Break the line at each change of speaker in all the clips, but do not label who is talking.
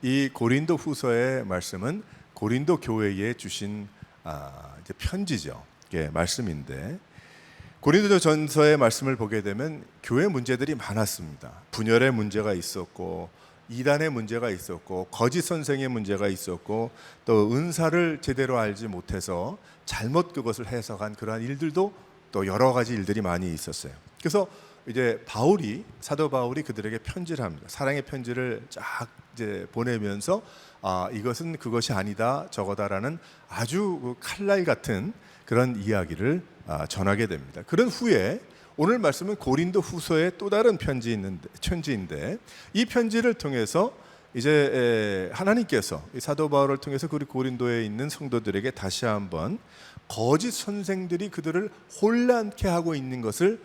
이 고린도 후서의 말씀은 고린도 교회에 주신 이제 편지죠. 예, 말씀인데 고린도 전서의 말씀을 보게 되면 교회 문제들이 많았습니다. 분열의 문제가 있었고 이단의 문제가 있었고 거짓 선생의 문제가 있었고 또 은사를 제대로 알지 못해서 잘못 그것을 해석한 그러한 일들도 또 여러 가지 일들이 많이 있었어요. 그래서 이제 사도 바울이 그들에게 편지를 합니다. 사랑의 편지를 쫙 이제 보내면서 이것은 그것이 아니다 저거다라는 아주 칼날 같은 그런 이야기를 전하게 됩니다. 그런 후에 오늘 말씀은 고린도 후서의 또 다른 편지인데 이 편지를 통해서 이제 하나님께서 사도 바울을 통해서 그 고린도에 있는 성도들에게 다시 한번 거짓 선생들이 그들을 혼란케 하고 있는 것을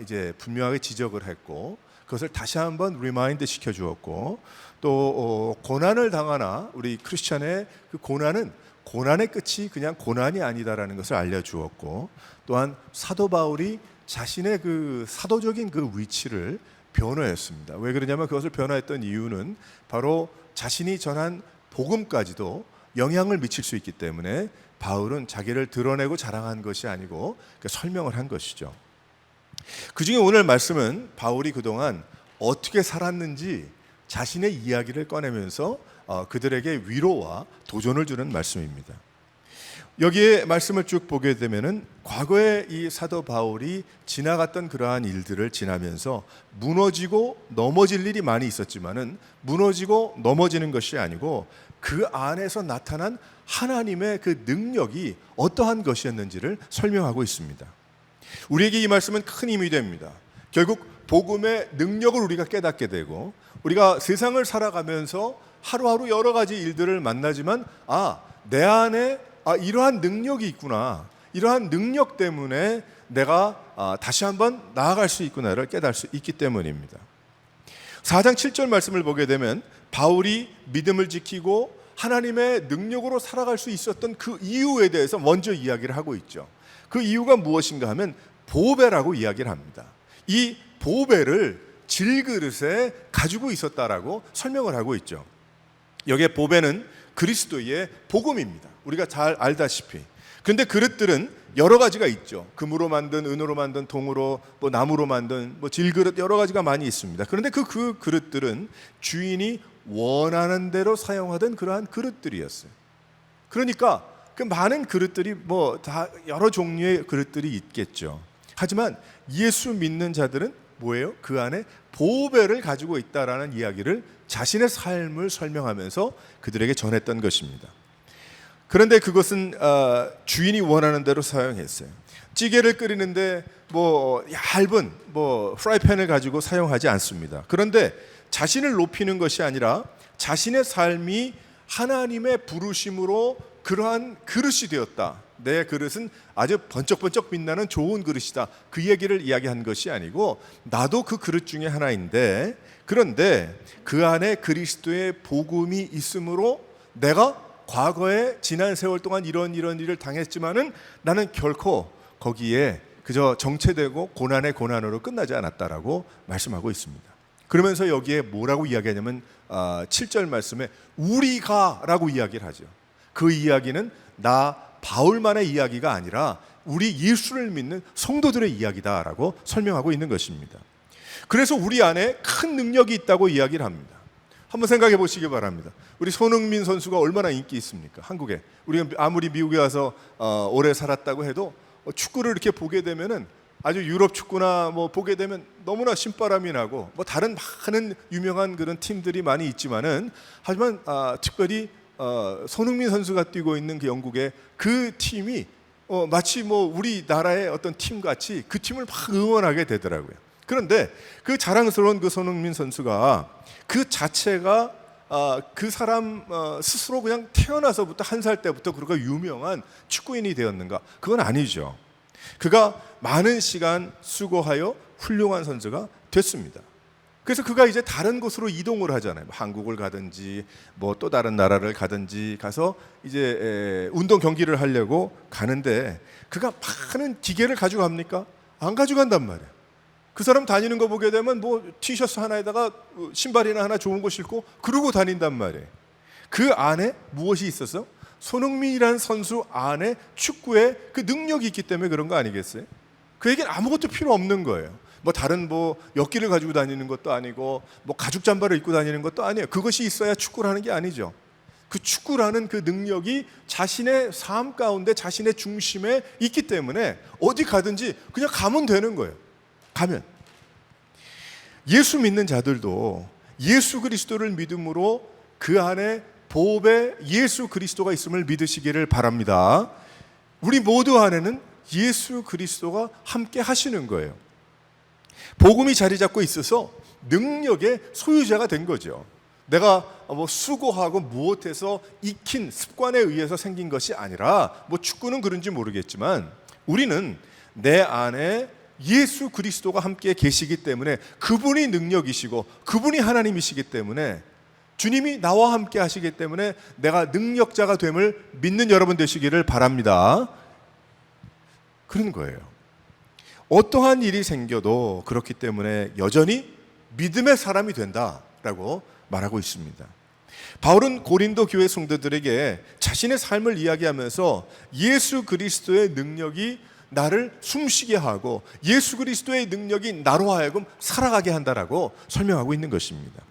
이제 분명하게 지적을 했고 그것을 다시 한번 리마인드 시켜 주었고 또 고난을 당하나 우리 크리스천의 그 고난의 끝이 그냥 고난이 아니다라는 것을 알려주었고 또한 사도 바울이 자신의 그 사도적인 그 위치를 변호했습니다. 왜 그러냐면 그것을 변호했던 이유는 바로 자신이 전한 복음까지도 영향을 미칠 수 있기 때문에 바울은 자기를 드러내고 자랑한 것이 아니고 설명을 한 것이죠. 그중에 오늘 말씀은 바울이 그동안 어떻게 살았는지 자신의 이야기를 꺼내면서 그들에게 위로와 도전을 주는 말씀입니다. 여기에 말씀을 쭉 보게 되면은 과거에 이 사도 바울이 지나갔던 그러한 일들을 지나면서 무너지고 넘어질 일이 많이 있었지만은 무너지고 넘어지는 것이 아니고 그 안에서 나타난 하나님의 그 능력이 어떠한 것이었는지를 설명하고 있습니다. 우리에게 이 말씀은 큰 힘이 됩니다. 결국 복음의 능력을 우리가 깨닫게 되고 우리가 세상을 살아가면서 하루하루 여러 가지 일들을 만나지만 내 안에 이러한 능력이 있구나, 이러한 능력 때문에 내가 다시 한번 나아갈 수 있구나를 깨달을 수 있기 때문입니다. 4장 7절 말씀을 보게 되면 바울이 믿음을 지키고 하나님의 능력으로 살아갈 수 있었던 그 이유에 대해서 먼저 이야기를 하고 있죠. 그 이유가 무엇인가 하면 보배라고 이야기를 합니다. 이 보배를 질그릇에 가지고 있었다라고 설명을 하고 있죠. 여기에 보배는 그리스도의 복음입니다. 우리가 잘 알다시피. 그런데 그릇들은 여러 가지가 있죠. 금으로 만든, 은으로 만든, 동으로, 나무로 만든 질그릇 여러 가지가 많이 있습니다. 그런데 그 그릇들은 주인이 원하는 대로 사용하던 그러한 그릇들이었어요. 그러니까 그 많은 그릇들이 다 여러 종류의 그릇들이 있겠죠. 하지만 예수 믿는 자들은 뭐예요? 그 안에 보배를 가지고 있다라는 이야기를 자신의 삶을 설명하면서 그들에게 전했던 것입니다. 그런데 그것은 주인이 원하는 대로 사용했어요. 찌개를 끓이는데 얇은 프라이팬을 가지고 사용하지 않습니다. 그런데 자신을 높이는 것이 아니라 자신의 삶이 하나님의 부르심으로 그러한 그릇이 되었다. 내 그릇은 아주 번쩍번쩍 빛나는 좋은 그릇이다. 그 얘기를 이야기한 것이 아니고 나도 그 그릇 중에 하나인데 그런데 그 안에 그리스도의 복음이 있으므로 내가 과거에 지난 세월 동안 이런 일을 당했지만은 나는 결코 거기에 그저 정체되고 고난의 고난으로 끝나지 않았다라고 말씀하고 있습니다. 그러면서 여기에 뭐라고 이야기하냐면 7절 말씀에 우리가라고 이야기를 하죠. 그 이야기는 바울만의 이야기가 아니라 우리 예수를 믿는 성도들의 이야기다라고 설명하고 있는 것입니다. 그래서 우리 안에 큰 능력이 있다고 이야기를 합니다. 한번 생각해 보시기 바랍니다. 우리 손흥민 선수가 얼마나 인기 있습니까? 한국에. 우리가 아무리 미국에 와서 오래 살았다고 해도 축구를 이렇게 보게 되면은 아주 유럽 축구나 보게 되면 너무나 신바람이 나고 다른 많은 유명한 그런 팀들이 많이 있지만은 하지만 특별히 손흥민 선수가 뛰고 있는 그 영국의 그 팀이 마치 우리나라의 어떤 팀 같이 그 팀을 막 응원하게 되더라고요. 그런데 그 자랑스러운 그 손흥민 선수가 그 자체가 그 사람 스스로 그냥 태어나서부터 한 살 때부터 그렇게 유명한 축구인이 되었는가? 그건 아니죠. 그가 많은 시간 수고하여 훌륭한 선수가 됐습니다. 그래서 그가 이제 다른 곳으로 이동을 하잖아요. 한국을 가든지 또 다른 나라를 가든지 가서 이제 운동 경기를 하려고 가는데 그가 많은 기계를 가지고 갑니까? 안 가져간단 말이에요. 그 사람 다니는 거 보게 되면 뭐 티셔츠 하나에다가 신발이나 하나 좋은 거 신고 그러고 다닌단 말이에요. 그 안에 무엇이 있어서? 손흥민이라는 선수 안에 축구에 그 능력이 있기 때문에 그런 거 아니겠어요? 그에겐 아무것도 필요 없는 거예요. 뭐 다른 뭐 역기를 가지고 다니는 것도 아니고 뭐 가죽 잠바를 입고 다니는 것도 아니에요. 그것이 있어야 축구를 하는 게 아니죠. 그 축구라는 그 능력이 자신의 삶 가운데 자신의 중심에 있기 때문에 어디 가든지 그냥 가면 되는 거예요. 가면. 예수 믿는 자들도 예수 그리스도를 믿음으로 그 안에 보배 예수 그리스도가 있음을 믿으시기를 바랍니다. 우리 모두 안에는 예수 그리스도가 함께 하시는 거예요. 복음이 자리 잡고 있어서 능력의 소유자가 된 거죠. 내가 뭐 수고하고 무엇해서 익힌 습관에 의해서 생긴 것이 아니라 뭐 축구는 그런지 모르겠지만 우리는 내 안에 예수 그리스도가 함께 계시기 때문에 그분이 능력이시고 그분이 하나님이시기 때문에 주님이 나와 함께 하시기 때문에 내가 능력자가 됨을 믿는 여러분 되시기를 바랍니다. 그런 거예요. 어떠한 일이 생겨도 그렇기 때문에 여전히 믿음의 사람이 된다라고 말하고 있습니다. 바울은 고린도 교회 성도들에게 자신의 삶을 이야기하면서 예수 그리스도의 능력이 나를 숨쉬게 하고 예수 그리스도의 능력이 나로 하여금 살아가게 한다라고 설명하고 있는 것입니다.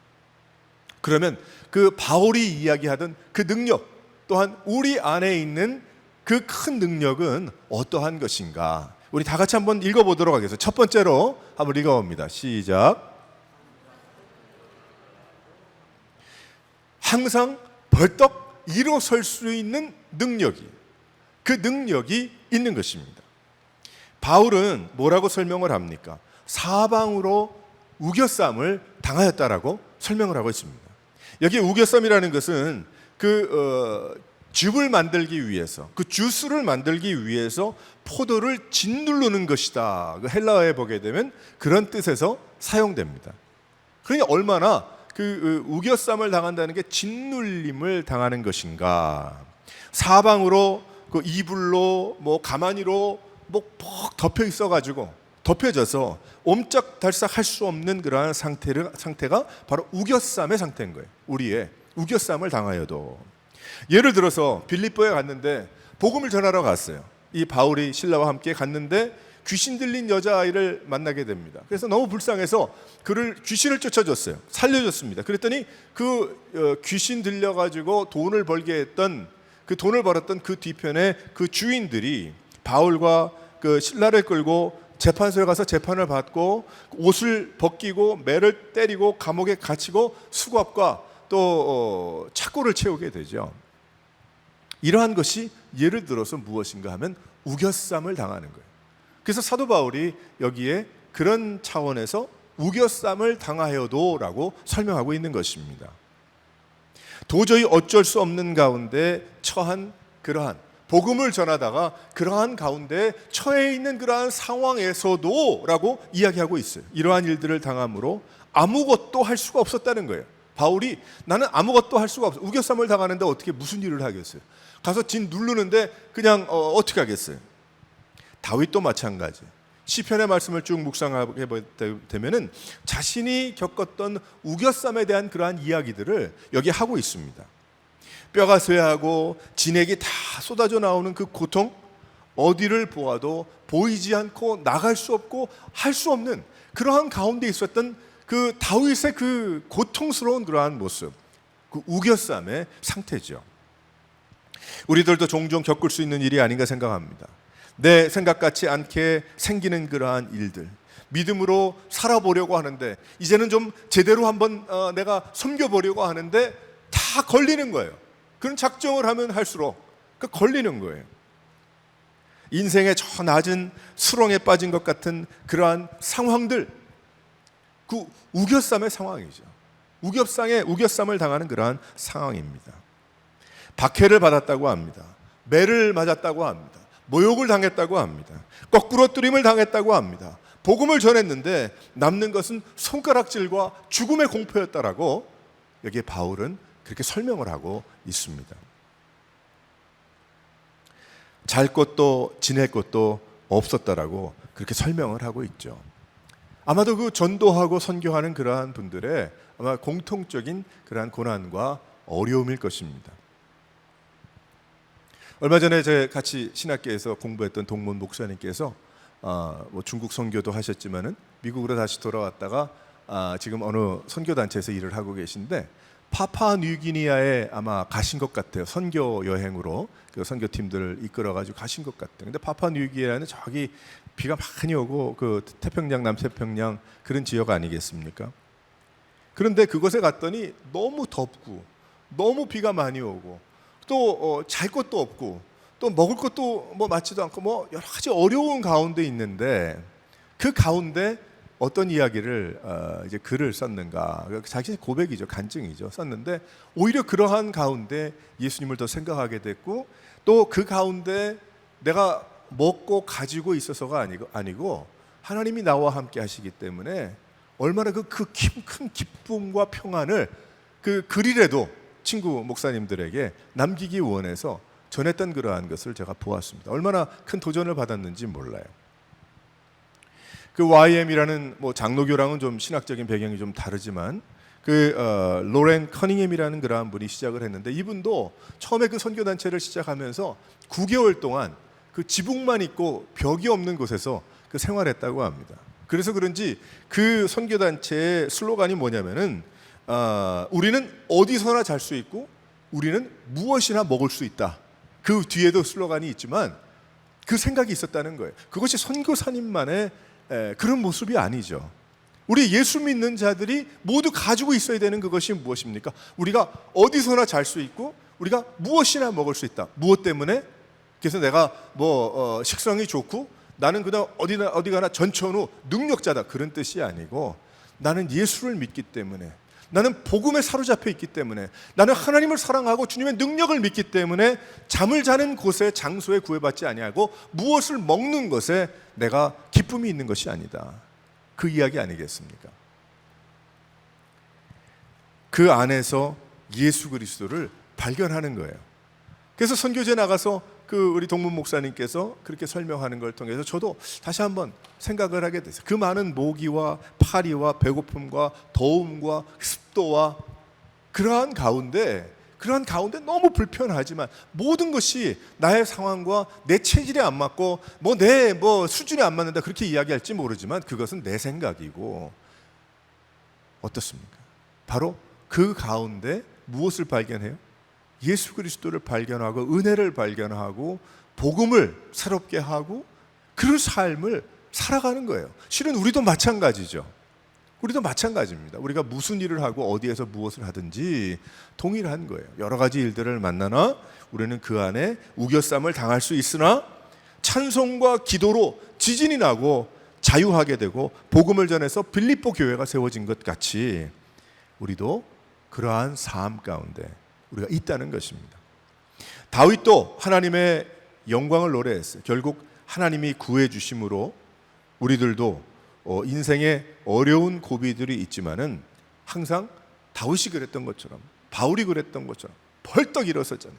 그러면 그 바울이 이야기하던 그 능력 또한 우리 안에 있는 그 큰 능력은 어떠한 것인가? 우리 다 같이 한번 읽어보도록 하겠습니다. 첫 번째로 한번 읽어봅니다. 시작. 항상 벌떡 일어설 수 있는 능력이, 그 능력이 있는 것입니다. 바울은 뭐라고 설명을 합니까? 사방으로 우겨쌈을 당하였다라고 설명을 하고 있습니다. 여기 우겨쌈이라는 것은 즙을 만들기 위해서, 그 주스를 만들기 위해서 포도를 짓누르는 것이다. 그 헬라어에 보게 되면 그런 뜻에서 사용됩니다. 그러니 얼마나 그 우겨쌈을 당한다는 게 짓눌림을 당하는 것인가. 사방으로 그 이불로 뭐 가마니로 뭐 퍽 덮여 있어가지고 덮여져서 옴짝달싹 할 수 없는 그러한 상태가 바로 우겨쌈의 상태인 거예요. 우리의 우겨쌈을 당하여도. 예를 들어서 빌립보에 갔는데 복음을 전하러 갔어요. 이 바울이 신라와 함께 갔는데 귀신 들린 여자아이를 만나게 됩니다. 그래서 너무 불쌍해서 귀신을 쫓아줬어요. 살려줬습니다. 그랬더니 그 귀신 들려가지고 돈을 벌게 했던 그 돈을 벌었던 그 뒤편에 그 주인들이 바울과 그 신라를 끌고 재판소에 가서 재판을 받고 옷을 벗기고 매를 때리고 감옥에 갇히고 수갑과 또 착고를 채우게 되죠. 이러한 것이 예를 들어서 무엇인가 하면 우겨쌈을 당하는 거예요. 그래서 사도 바울이 여기에 그런 차원에서 우겨쌈을 당하여도라고 설명하고 있는 것입니다. 도저히 어쩔 수 없는 가운데 처한 그러한 복음을 전하다가 그러한 가운데 처해 있는 그러한 상황에서도 라고 이야기하고 있어요. 이러한 일들을 당함으로 아무것도 할 수가 없었다는 거예요. 바울이 나는 아무것도 할 수가 없어. 우겨쌈을 당하는데 어떻게 무슨 일을 하겠어요? 가서 진 누르는데 그냥 어떻게 하겠어요? 다윗도 마찬가지. 시편의 말씀을 쭉 묵상하게 되면은 자신이 겪었던 우겨쌈에 대한 그러한 이야기들을 여기 하고 있습니다. 뼈가 쇠하고 진액이 다 쏟아져 나오는 그 고통, 어디를 보아도 보이지 않고 나갈 수 없고 할 수 없는 그러한 가운데 있었던 그 다윗의 그 고통스러운 그러한 모습, 그 우겨쌈의 상태죠. 우리들도 종종 겪을 수 있는 일이 아닌가 생각합니다. 내 생각 같지 않게 생기는 그러한 일들, 믿음으로 살아보려고 하는데 이제는 좀 제대로 한번 내가 섬겨보려고 하는데 다 걸리는 거예요. 그런 작정을 하면 할수록 걸리는 거예요. 인생의 저 낮은 수렁에 빠진 것 같은 그러한 상황들, 그 우겨쌈의 상황이죠. 우겨쌈을 당하는 그러한 상황입니다. 박해를 받았다고 합니다. 매를 맞았다고 합니다. 모욕을 당했다고 합니다. 거꾸로 뜨림을 당했다고 합니다. 복음을 전했는데 남는 것은 손가락질과 죽음의 공포였다라고 여기에 바울은 그렇게 설명을 하고 있습니다. 잘 것도 지낼 것도 없었다라고 그렇게 설명을 하고 있죠. 아마도 그 전도하고 선교하는 그러한 분들의 아마 공통적인 그러한 고난과 어려움일 것입니다. 얼마 전에 제 같이 신학계에서 공부했던 동문 목사님께서 뭐 중국 선교도 하셨지만은 미국으로 다시 돌아왔다가 지금 어느 선교 단체에서 일을 하고 계신데 파푸아뉴기니아에 아마 가신 것 같아요. 선교 여행으로 그 선교팀들을 이끌어가지고 가신 것 같아요. 근데 파푸아뉴기니아는 저기 비가 많이 오고 그 태평양 남태평양 그런 지역 아니겠습니까? 그런데 그곳에 갔더니 너무 덥고 너무 비가 많이 오고 또 잘 것도 없고 또 먹을 것도 뭐 맞지도 않고 뭐 여러 가지 어려운 가운데 있는데 그 가운데 어떤 이야기를 이제 글을 썼는가, 자기 고백이죠, 간증이죠, 썼는데 오히려 그러한 가운데 예수님을 더 생각하게 됐고 또 그 가운데 내가 먹고 가지고 있어서가 아니고 하나님이 나와 함께 하시기 때문에 얼마나 그 큰 기쁨과 평안을 그 글이라도 친구 목사님들에게 남기기 원해서 전했던 그러한 것을 제가 보았습니다. 얼마나 큰 도전을 받았는지 몰라요. 그 YM이라는 뭐 장로교랑은 좀 신학적인 배경이 좀 다르지만 그 로렌 커닝햄이라는 그러한 분이 시작을 했는데 이분도 처음에 그 선교 단체를 시작하면서 9개월 동안 그 지붕만 있고 벽이 없는 곳에서 그 생활했다고 합니다. 그래서 그런지 그 선교 단체의 슬로건이 뭐냐면은 우리는 어디서나 잘 수 있고 우리는 무엇이나 먹을 수 있다. 그 뒤에도 슬로건이 있지만 그 생각이 있었다는 거예요. 그것이 선교사님만의 그런 모습이 아니죠. 우리 예수 믿는 자들이 모두 가지고 있어야 되는 그것이 무엇입니까? 우리가 어디서나 잘 수 있고 우리가 무엇이나 먹을 수 있다. 무엇 때문에? 그래서 내가 뭐 식성이 좋고 나는 그냥 어디 가나 전천후 능력자다 그런 뜻이 아니고 나는 예수를 믿기 때문에 나는 복음에 사로잡혀 있기 때문에 나는 하나님을 사랑하고 주님의 능력을 믿기 때문에 잠을 자는 곳에 장소에 구애받지 아니하고 무엇을 먹는 것에 내가 기쁨이 있는 것이 아니다. 그 이야기 아니겠습니까? 그 안에서 예수 그리스도를 발견하는 거예요. 그래서 선교제 나가서 그 우리 동문 목사님께서 그렇게 설명하는 걸 통해서 저도 다시 한번 생각을 하게 됐어요. 그 많은 모기와 파리와 배고픔과 더움과 습도와 그러한 가운데 너무 불편하지만 모든 것이 나의 상황과 내 체질에 안 맞고 내 수준에 안 맞는다 그렇게 이야기할지 모르지만 그것은 내 생각이고 어떻습니까? 바로 그 가운데 무엇을 발견해요? 예수 그리스도를 발견하고 은혜를 발견하고 복음을 새롭게 하고 그런 삶을 살아가는 거예요. 실은 우리도 마찬가지죠. 우리도 마찬가지입니다. 우리가 무슨 일을 하고 어디에서 무엇을 하든지 동일한 거예요. 여러 가지 일들을 만나나 우리는 그 안에 우겨쌈을 당할 수 있으나 찬송과 기도로 지진이 나고 자유하게 되고 복음을 전해서 빌립보 교회가 세워진 것 같이 우리도 그러한 삶 가운데 우리가 있다는 것입니다. 다윗도 하나님의 영광을 노래했어요. 결국 하나님이 구해 주심으로 우리들도 인생에 어려운 고비들이 있지만은 항상 다윗이 그랬던 것처럼 바울이 그랬던 것처럼 벌떡 일어섰잖아요.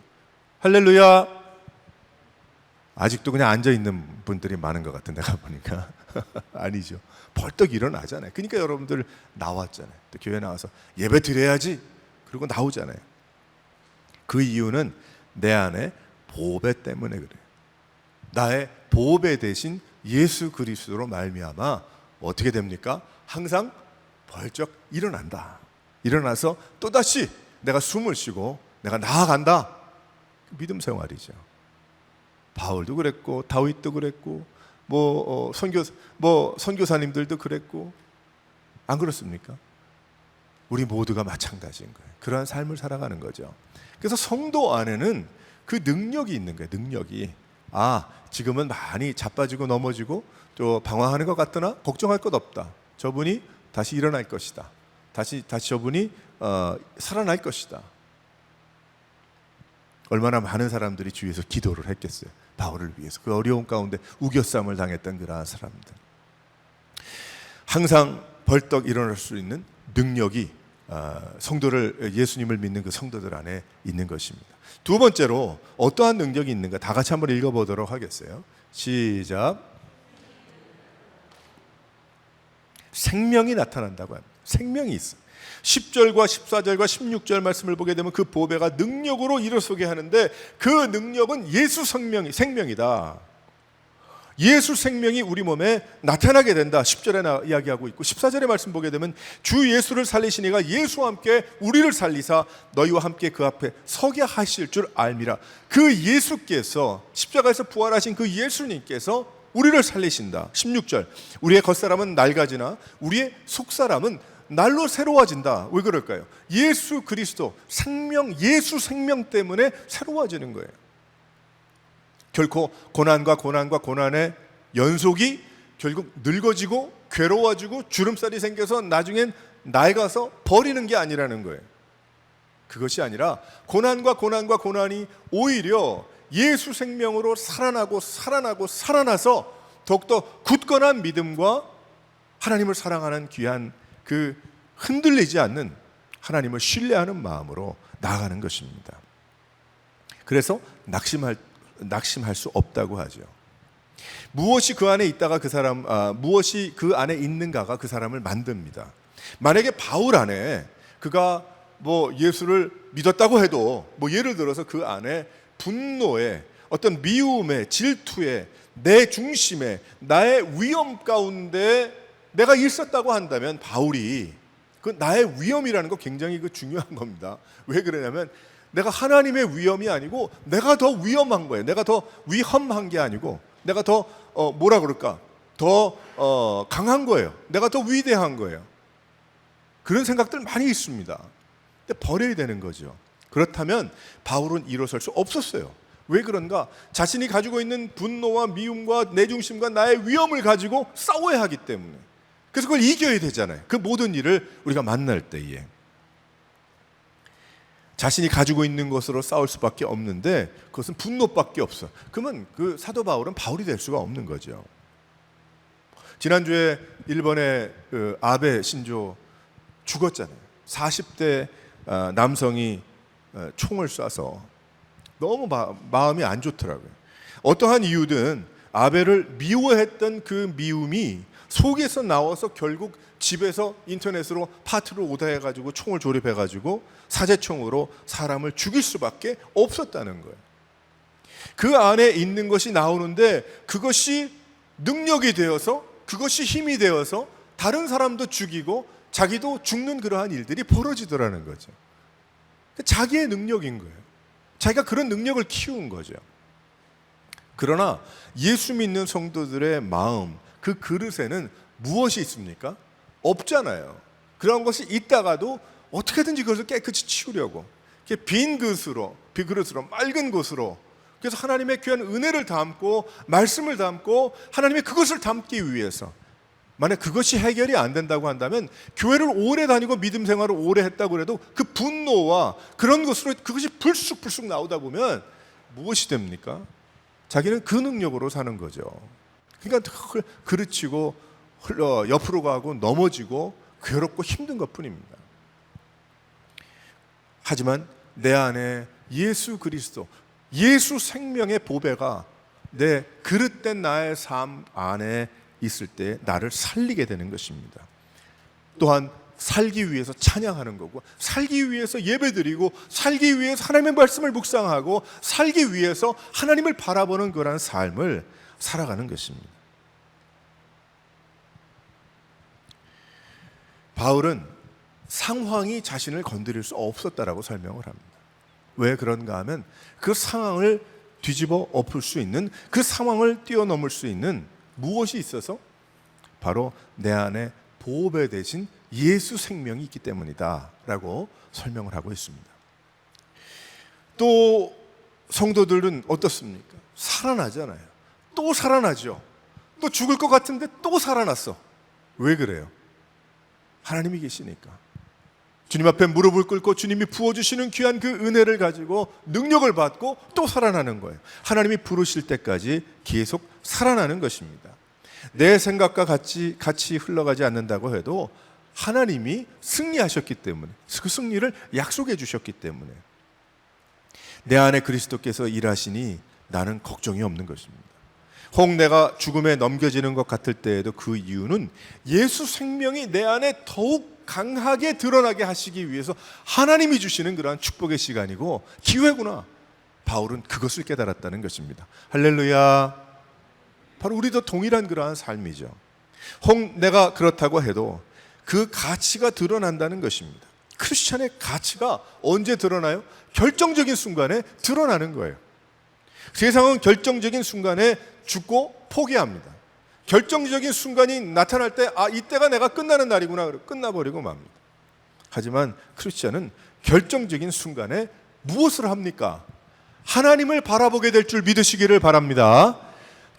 할렐루야. 아직도 그냥 앉아 있는 분들이 많은 것 같은 내가 보니까 아니죠. 벌떡 일어나잖아요. 그러니까 여러분들 나왔잖아요. 또 교회 나와서 예배 드려야지. 그리고 나오잖아요. 그 이유는 내 안에 보배 때문에 그래요. 나의 보배 대신 예수 그리스도로 말미암아 어떻게 됩니까? 항상 벌쩍 일어난다. 일어나서 또다시 내가 숨을 쉬고 내가 나아간다. 믿음 생활이죠. 바울도 그랬고 다윗도 그랬고 선교사님들도 그랬고 안 그렇습니까? 우리 모두가 마찬가지인 거예요. 그러한 삶을 살아가는 거죠. 그래서 성도 안에는 그 능력이 있는 거예요. 능력이. 지금은 많이 자빠지고 넘어지고 또 방황하는 것 같으나 걱정할 것 없다. 저분이 다시 일어날 것이다. 다시 저분이 살아날 것이다. 얼마나 많은 사람들이 주위에서 기도를 했겠어요. 바울을 위해서. 그 어려운 가운데 우겨쌈을 당했던 그러한 사람들. 항상 벌떡 일어날 수 있는 능력이 성도를 예수님을 믿는 그 성도들 안에 있는 것입니다. 두 번째로 어떠한 능력이 있는가 다 같이 한번 읽어보도록 하겠어요. 시작. 생명이 나타난다고 합니다. 생명이 있어. 10절과 14절과 16절 말씀을 보게 되면 그 보배가 능력으로 일어서게 하는데 그 능력은 예수 생명이다. 예수 생명이 우리 몸에 나타나게 된다. 10절에 이야기하고 있고 14절의 말씀 보게 되면 주 예수를 살리시니가 예수와 함께 우리를 살리사 너희와 함께 그 앞에 서게 하실 줄 알미라. 그 예수께서 십자가에서 부활하신 그 예수님께서 우리를 살리신다. 16절 우리의 겉사람은 낡아지나 우리의 속사람은 날로 새로워진다. 왜 그럴까요? 예수 그리스도 예수 생명 때문에 새로워지는 거예요. 결코 고난의 연속이 결국 늙어지고 괴로워지고 주름살이 생겨서 나중엔 낡아서 버리는 게 아니라는 거예요. 그것이 아니라 고난이 오히려 예수 생명으로 살아나서 더욱더 굳건한 믿음과 하나님을 사랑하는 귀한 그 흔들리지 않는 하나님을 신뢰하는 마음으로 나아가는 것입니다. 그래서 낙심할 수 없다고 하죠. 무엇이 그 안에 있다가 무엇이 그 안에 있는가가 그 사람을 만듭니다. 만약에 바울 안에 그가 예수를 믿었다고 해도 예를 들어서 그 안에 분노에 어떤 미움에 질투에 내 중심에 나의 위험 가운데 내가 있었다고 한다면 바울이 그 나의 위험이라는 거 굉장히 중요한 겁니다. 왜 그러냐면 내가 하나님의 위험이 아니고 내가 더 위험한 거예요. 내가 더 위험한 게 아니고 내가 더 더 강한 거예요. 내가 더 위대한 거예요. 그런 생각들 많이 있습니다. 근데 버려야 되는 거죠. 그렇다면 바울은 일어설 수 없었어요. 왜 그런가? 자신이 가지고 있는 분노와 미움과 내 중심과 나의 위험을 가지고 싸워야 하기 때문에. 그래서 그걸 이겨야 되잖아요. 그 모든 일을 우리가 만날 때에 자신이 가지고 있는 것으로 싸울 수밖에 없는데 그것은 분노밖에 없어. 그러면 그 사도 바울은 바울이 될 수가 없는 거죠. 지난주에 일본의 아베 신조 죽었잖아요. 40대 남성이 총을 쏴서 너무 마음이 안 좋더라고요. 어떠한 이유든 아베를 미워했던 그 미움이 속에서 나와서 결국 집에서 인터넷으로 파트로 오다해가지고 총을 조립해가지고 사제총으로 사람을 죽일 수밖에 없었다는 거예요. 그 안에 있는 것이 나오는데 그것이 능력이 되어서 그것이 힘이 되어서 다른 사람도 죽이고 자기도 죽는 그러한 일들이 벌어지더라는 거죠. 자기의 능력인 거예요. 자기가 그런 능력을 키운 거죠. 그러나 예수 믿는 성도들의 마음, 그 그릇에는 무엇이 있습니까? 없잖아요. 그런 것이 있다가도 어떻게든지 그것을 깨끗이 치우려고 빈 그릇으로 맑은 곳으로 그래서 하나님의 귀한 은혜를 담고 말씀을 담고 하나님의 그것을 담기 위해서 만약 그것이 해결이 안 된다고 한다면 교회를 오래 다니고 믿음 생활을 오래 했다고 해도 그 분노와 그런 것으로 그것이 불쑥불쑥 나오다 보면 무엇이 됩니까? 자기는 그 능력으로 사는 거죠. 그러니까 그르치고 옆으로 가고 넘어지고 괴롭고 힘든 것뿐입니다. 하지만 내 안에 예수 그리스도, 예수 생명의 보배가 내 그릇된 나의 삶 안에 있을 때 나를 살리게 되는 것입니다. 또한 살기 위해서 찬양하는 거고 살기 위해서 예배드리고 살기 위해서 하나님의 말씀을 묵상하고 살기 위해서 하나님을 바라보는 그런 삶을 살아가는 것입니다. 바울은 상황이 자신을 건드릴 수 없었다라고 설명을 합니다. 왜 그런가 하면 그 상황을 뒤집어 엎을 수 있는 그 상황을 뛰어넘을 수 있는 무엇이 있어서 바로 내 안에 보배 되신 예수 생명이 있기 때문이다 라고 설명을 하고 있습니다. 또 성도들은 어떻습니까? 살아나잖아요. 또 살아나죠. 또 죽을 것 같은데 또 살아났어. 왜 그래요? 하나님이 계시니까. 주님 앞에 무릎을 꿇고 주님이 부어주시는 귀한 그 은혜를 가지고 능력을 받고 또 살아나는 거예요. 하나님이 부르실 때까지 계속 살아나는 것입니다. 내 생각과 같이 흘러가지 않는다고 해도 하나님이 승리하셨기 때문에 그 승리를 약속해 주셨기 때문에 내 안에 그리스도께서 일하시니 나는 걱정이 없는 것입니다. 혹 내가 죽음에 넘겨지는 것 같을 때에도 그 이유는 예수 생명이 내 안에 더욱 강하게 드러나게 하시기 위해서 하나님이 주시는 그러한 축복의 시간이고 기회구나. 바울은 그것을 깨달았다는 것입니다. 할렐루야. 바로 우리도 동일한 그러한 삶이죠. 혹 내가 그렇다고 해도 그 가치가 드러난다는 것입니다. 크리스찬의 가치가 언제 드러나요? 결정적인 순간에 드러나는 거예요. 세상은 결정적인 순간에 죽고 포기합니다. 결정적인 순간이 나타날 때 이때가 내가 끝나는 날이구나. 끝나버리고 맙니다. 하지만 크리스찬은 결정적인 순간에 무엇을 합니까? 하나님을 바라보게 될 줄 믿으시기를 바랍니다.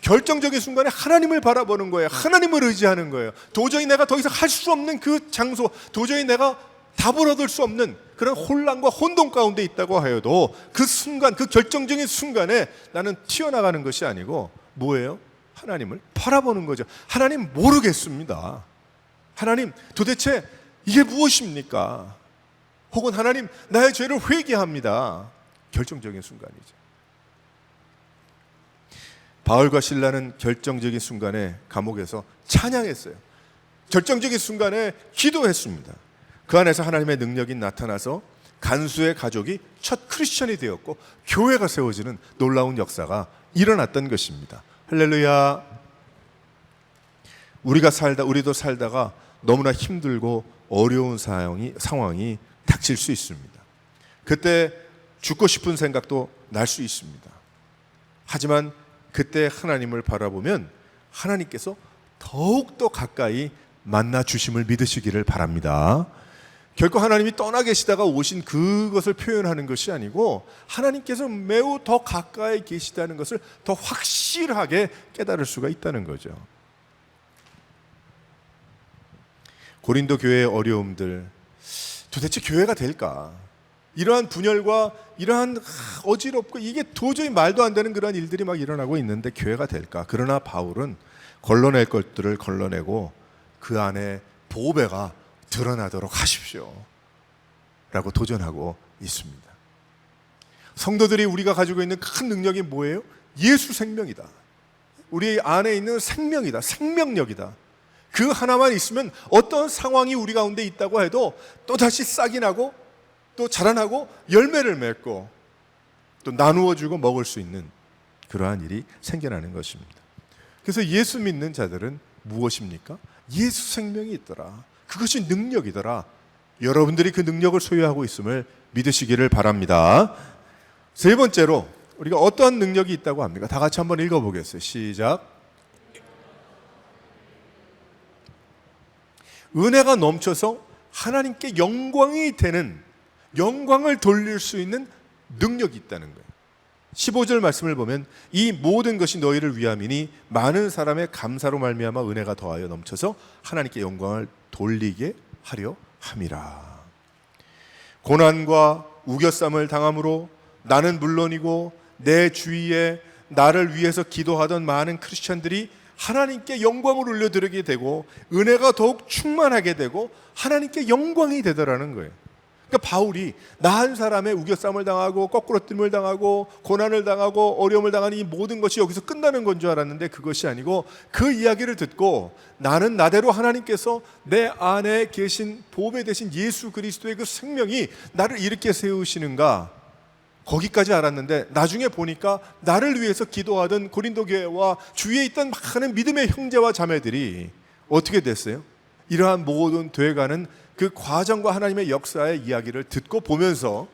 결정적인 순간에 하나님을 바라보는 거예요. 하나님을 의지하는 거예요. 도저히 내가 더 이상 할 수 없는 그 장소, 도저히 내가 답을 얻을 수 없는 그런 혼란과 혼돈 가운데 있다고 하여도 그 순간, 그 결정적인 순간에 나는 튀어나가는 것이 아니고 뭐예요? 하나님을 바라보는 거죠. 하나님 모르겠습니다. 하나님 도대체 이게 무엇입니까? 혹은 하나님 나의 죄를 회개합니다. 결정적인 순간이죠. 바울과 실라는 결정적인 순간에 감옥에서 찬양했어요. 결정적인 순간에 기도했습니다. 그 안에서 하나님의 능력이 나타나서 간수의 가족이 첫 크리스천이 되었고 교회가 세워지는 놀라운 역사가 일어났던 것입니다. 할렐루야. 우리도 살다가 너무나 힘들고 어려운 상황이 닥칠 수 있습니다. 그때 죽고 싶은 생각도 날 수 있습니다. 하지만 그때 하나님을 바라보면 하나님께서 더욱더 가까이 만나 주심을 믿으시기를 바랍니다. 결코 하나님이 떠나 계시다가 오신 그것을 표현하는 것이 아니고 하나님께서 매우 더 가까이 계시다는 것을 더 확실하게 깨달을 수가 있다는 거죠. 고린도 교회의 어려움들, 도대체 교회가 될까? 이러한 분열과 이러한 어지럽고 이게 도저히 말도 안 되는 그런 일들이 막 일어나고 있는데 교회가 될까? 그러나 바울은 걸러낼 것들을 걸러내고 그 안에 보배가 드러나도록 하십시오 라고 도전하고 있습니다. 성도들이 우리가 가지고 있는 큰 능력이 뭐예요? 예수 생명이다. 우리 안에 있는 생명이다. 생명력이다. 그 하나만 있으면 어떤 상황이 우리 가운데 있다고 해도 또다시 싹이 나고 또 자라나고 열매를 맺고 또 나누어주고 먹을 수 있는 그러한 일이 생겨나는 것입니다. 그래서 예수 믿는 자들은 무엇입니까? 예수 생명이 있더라. 그것이 능력이더라. 여러분들이 그 능력을 소유하고 있음을 믿으시기를 바랍니다. 세 번째로 우리가 어떠한 능력이 있다고 합니까? 다 같이 한번 읽어보겠어요. 시작. 은혜가 넘쳐서 하나님께 영광이 되는, 영광을 돌릴 수 있는 능력이 있다는 거예요. 15절 말씀을 보면 이 모든 것이 너희를 위함이니 많은 사람의 감사로 말미암아 은혜가 더하여 넘쳐서 하나님께 영광을 돌리게 하려 함이라. 고난과 우겨쌈을 당함으로 나는 물론이고 내 주위에 나를 위해서 기도하던 많은 크리스천들이 하나님께 영광을 올려드리게 되고 은혜가 더욱 충만하게 되고 하나님께 영광이 되더라는 거예요. 그러니까 바울이 나 한 사람의 우겨쌈을 당하고 거꾸로짐을 당하고 고난을 당하고 어려움을 당하는 이 모든 것이 여기서 끝나는 건 줄 알았는데 그것이 아니고 그 이야기를 듣고 나는 나대로 하나님께서 내 안에 계신 보배 되신 예수 그리스도의 그 생명이 나를 이렇게 세우시는가, 거기까지 알았는데 나중에 보니까 나를 위해서 기도하던 고린도 교회와 주위에 있던 많은 믿음의 형제와 자매들이 어떻게 됐어요? 이러한 모든 돼가는 그 과정과 하나님의 역사의 이야기를 듣고 보면서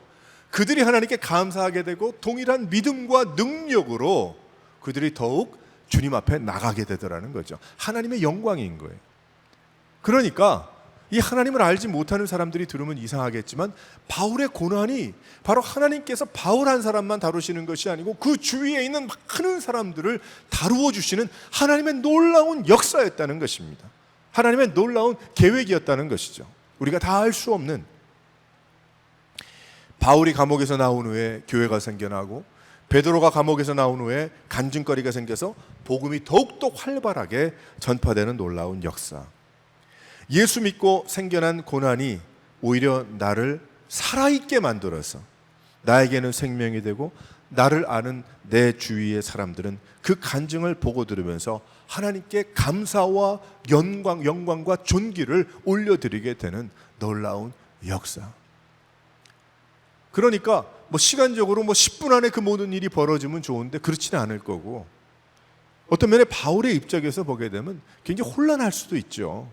그들이 하나님께 감사하게 되고 동일한 믿음과 능력으로 그들이 더욱 주님 앞에 나가게 되더라는 거죠. 하나님의 영광인 거예요. 그러니까 이 하나님을 알지 못하는 사람들이 들으면 이상하겠지만 바울의 고난이 바로 하나님께서 바울 한 사람만 다루시는 것이 아니고 그 주위에 있는 많은 사람들을 다루어 주시는 하나님의 놀라운 역사였다는 것입니다. 하나님의 놀라운 계획이었다는 것이죠. 우리가 다 알 수 없는, 바울이 감옥에서 나온 후에 교회가 생겨나고 베드로가 감옥에서 나온 후에 간증거리가 생겨서 복음이 더욱더 활발하게 전파되는 놀라운 역사. 예수 믿고 생겨난 고난이 오히려 나를 살아있게 만들어서 나에게는 생명이 되고 나를 아는 내 주위의 사람들은 그 간증을 보고 들으면서 하나님께 감사와 영광과 존귀를 올려드리게 되는 놀라운 역사. 그러니까 시간적으로 10분 안에 그 모든 일이 벌어지면 좋은데 그렇지는 않을 거고, 어떤 면에 바울의 입장에서 보게 되면 굉장히 혼란할 수도 있죠.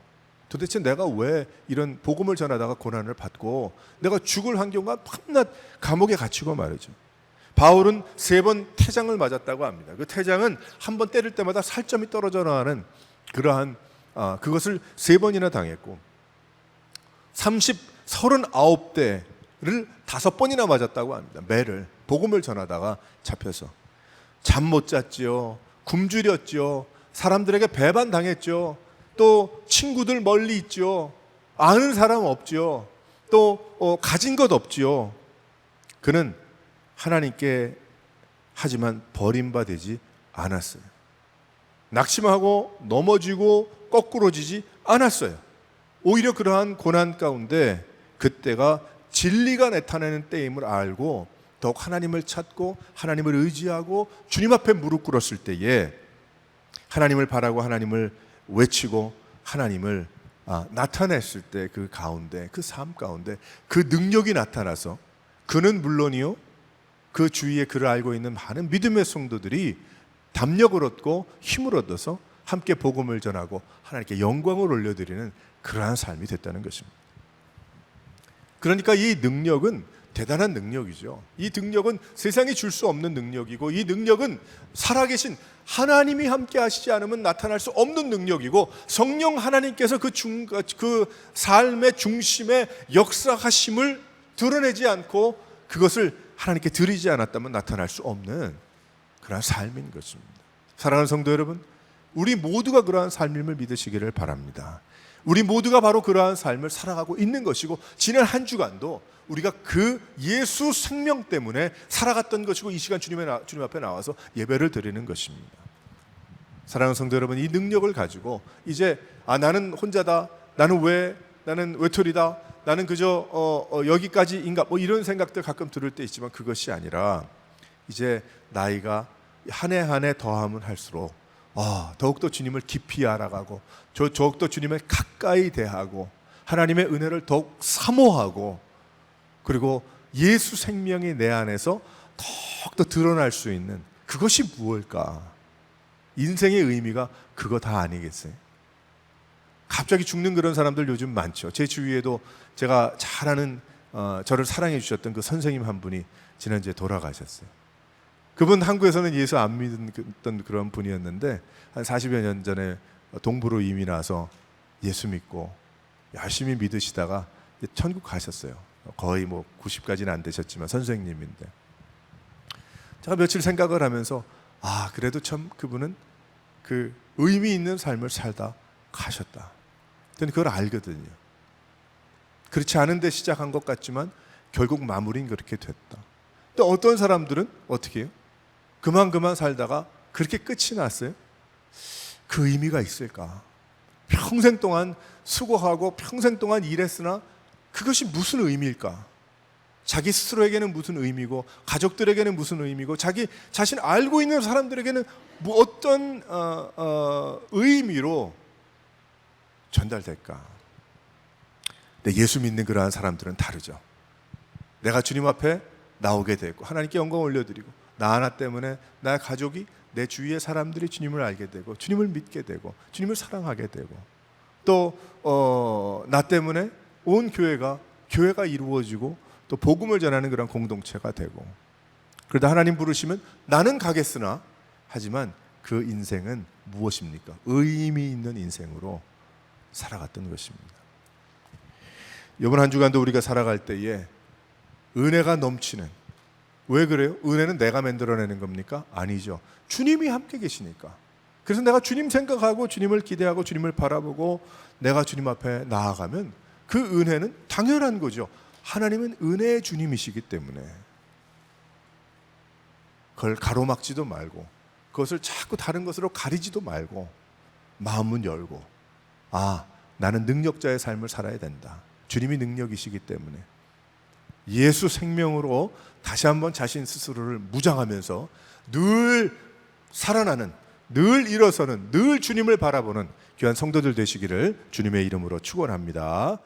도대체 내가 왜 이런 복음을 전하다가 고난을 받고 내가 죽을 환경과 밤낮 감옥에 갇히고 말이죠. 바울은 3번 태장을 맞았다고 합니다. 그 태장은 한 번 때릴 때마다 살점이 떨어져 나가는 그러한 그것을 3번이나 당했고 39대를 5번이나 맞았다고 합니다. 매를 복음을 전하다가 잡혀서 잠 못 잤지요. 굶주렸죠. 사람들에게 배반당했죠. 또 친구들 멀리 있죠. 아는 사람 없죠. 또 가진 것 없죠. 그는 하나님께 하지만 버림받지 않았어요. 낙심하고 넘어지고 거꾸로지지 않았어요. 오히려 그러한 고난 가운데 그때가 진리가 나타나는 때임을 알고 더욱 하나님을 찾고 하나님을 의지하고 주님 앞에 무릎 꿇었을 때에 하나님을 바라고 하나님을 외치고 하나님을 나타냈을 때 그 가운데, 그 삶 가운데 그 능력이 나타나서 그는 물론이요, 그 주위에 그를 알고 있는 많은 믿음의 성도들이 담력을 얻고 힘을 얻어서 함께 복음을 전하고 하나님께 영광을 올려드리는 그러한 삶이 됐다는 것입니다. 그러니까 이 능력은 대단한 능력이죠. 이 능력은 세상이 줄 수 없는 능력이고, 이 능력은 살아계신 하나님이 함께 하시지 않으면 나타날 수 없는 능력이고, 성령 하나님께서 그 삶의 중심에 역사하심을 드러내지 않고 그것을 하나님께 드리지 않았다면 나타날 수 없는 그러한 삶인 것입니다. 사랑하는 성도 여러분, 우리 모두가 그러한 삶임을 믿으시기를 바랍니다. 우리 모두가 바로 그러한 삶을 살아가고 있는 것이고, 지난 한 주간도 우리가 그 예수 생명 때문에 살아갔던 것이고, 이 시간 주님 앞에 나와서 예배를 드리는 것입니다. 사랑하는 성도 여러분, 이 능력을 가지고 이제 나는 혼자다, 나는 외톨이다, 나는 그저 여기까지인가, 이런 생각들 가끔 들을 때 있지만 그것이 아니라 이제 나이가 한 해 한 해 더하면 할수록 더욱더 주님을 깊이 알아가고 더욱더 주님을 가까이 대하고 하나님의 은혜를 더욱 사모하고, 그리고 예수 생명이 내 안에서 더욱더 드러날 수 있는 그것이 무엇일까? 인생의 의미가 그거 다 아니겠어요? 갑자기 죽는 그런 사람들 요즘 많죠. 제 주위에도 제가 잘 아는 저를 사랑해 주셨던 그 선생님 한 분이 지난주에 돌아가셨어요. 그분 한국에서는 예수 안 믿던 그런 분이었는데 한 40여 년 전에 동부로 이민 와서 예수 믿고 열심히 믿으시다가 천국 가셨어요. 거의 90까지는 안 되셨지만 선생님인데, 제가 며칠 생각을 하면서 그래도 참 그분은 그 의미 있는 삶을 살다 가셨다. 저는 그걸 알거든요. 그렇지 않은데 시작한 것 같지만 결국 마무리는 그렇게 됐다. 또 어떤 사람들은 어떻게 해요? 그만 살다가 그렇게 끝이 났어요? 그 의미가 있을까? 평생 동안 수고하고 평생 동안 일했으나 그것이 무슨 의미일까? 자기 스스로에게는 무슨 의미고, 가족들에게는 무슨 의미고, 자기 자신 알고 있는 사람들에게는 어떤 의미로 전달될까? 근데 예수 믿는 그러한 사람들은 다르죠. 내가 주님 앞에 나오게 되고 하나님께 영광 올려드리고, 나 하나 때문에 나의 가족이, 내 주위의 사람들이 주님을 알게 되고 주님을 믿게 되고 주님을 사랑하게 되고, 또 나 때문에 온 교회가 이루어지고 또 복음을 전하는 그런 공동체가 되고, 그러다 하나님 부르시면 나는 가겠으나, 하지만 그 인생은 무엇입니까? 의미 있는 인생으로 살아갔던 것입니다. 이번 한 주간도 우리가 살아갈 때에 은혜가 넘치는, 왜 그래요? 은혜는 내가 만들어내는 겁니까? 아니죠. 주님이 함께 계시니까. 그래서 내가 주님 생각하고 주님을 기대하고 주님을 바라보고 내가 주님 앞에 나아가면 그 은혜는 당연한 거죠. 하나님은 은혜의 주님이시기 때문에 그걸 가로막지도 말고, 그것을 자꾸 다른 것으로 가리지도 말고 마음은 열고, 나는 능력자의 삶을 살아야 된다. 주님이 능력이시기 때문에 예수 생명으로 다시 한번 자신 스스로를 무장하면서 늘 살아나는, 늘 일어서는, 늘 주님을 바라보는 귀한 성도들 되시기를 주님의 이름으로 축원합니다.